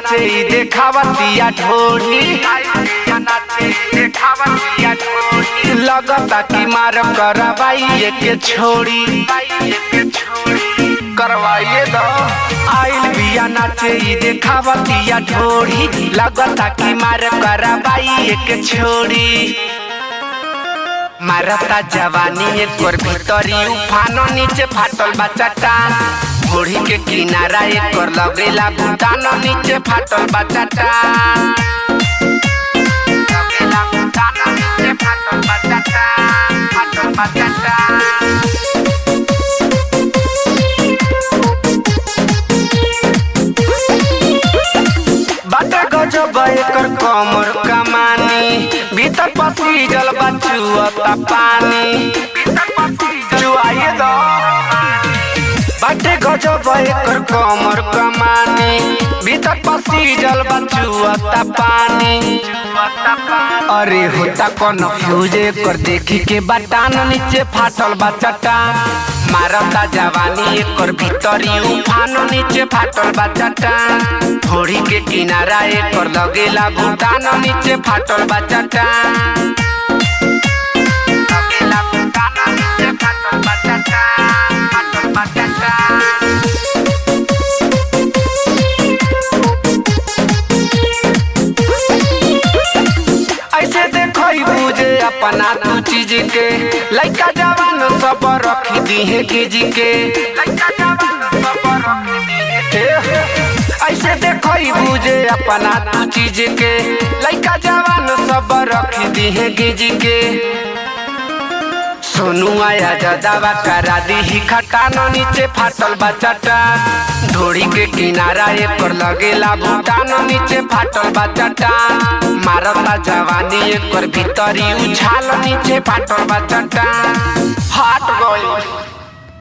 नाचे ई देखावतिया ढोली लगता कि मार करवाइए के छोड़ी करवाइए दो। आइल बिया नाचे ई देखावतिया ढोली लगता कि मार करवाइए के छोड़ी। मारता जवानी एक और भीतरी उफानो नीचे फाटल बा चट्टान घोड़ी के किनारा एक और लगेला भूटानो नीचे फाटल बा चट्टान लगेला भूटानो नीचे फाटल बा चट्टान फाटल बा चट्टान। बाटे गजब एकर कमर कमानी भीतर पसी जल बचुअता पानी चुआइए दो। बाटे गजब एकर कमर कमानी भीतर पसी जल बचुअता पानी। अरे होता कन्फ्यूज एकर देखी के बटान नीचे फाटल बा चट्टान मारता जवानी एकर भीतरी उफानो नीचे फाटल बा चट्टान घोड़ी के किनारा एकर लगेला भूटानो नीचे फाटल बा चट्टान लगेला भूटानो नीचे फाटल बा चट्टान फाटल बा चट्टान। ऐसे देखो बुझे अपना तू चीज के लइका जवान सब रखी दी है केजी के लइका जवान सब रखी दी है। ऐसे देखो बुझे अपना तू चीज के लइका जवान सब रखी दी है केजी के। सोनू आया जदावा करा दी ही खटानो नीचे फाटल बा चट्टान ढोड़ी के किनारा एकर लगेला भूटानो नीचे फाटल बा चट्टान मारता जवानी एकर भीतरी उछाल नीचे फाटल बा चट्टान फाट गइल।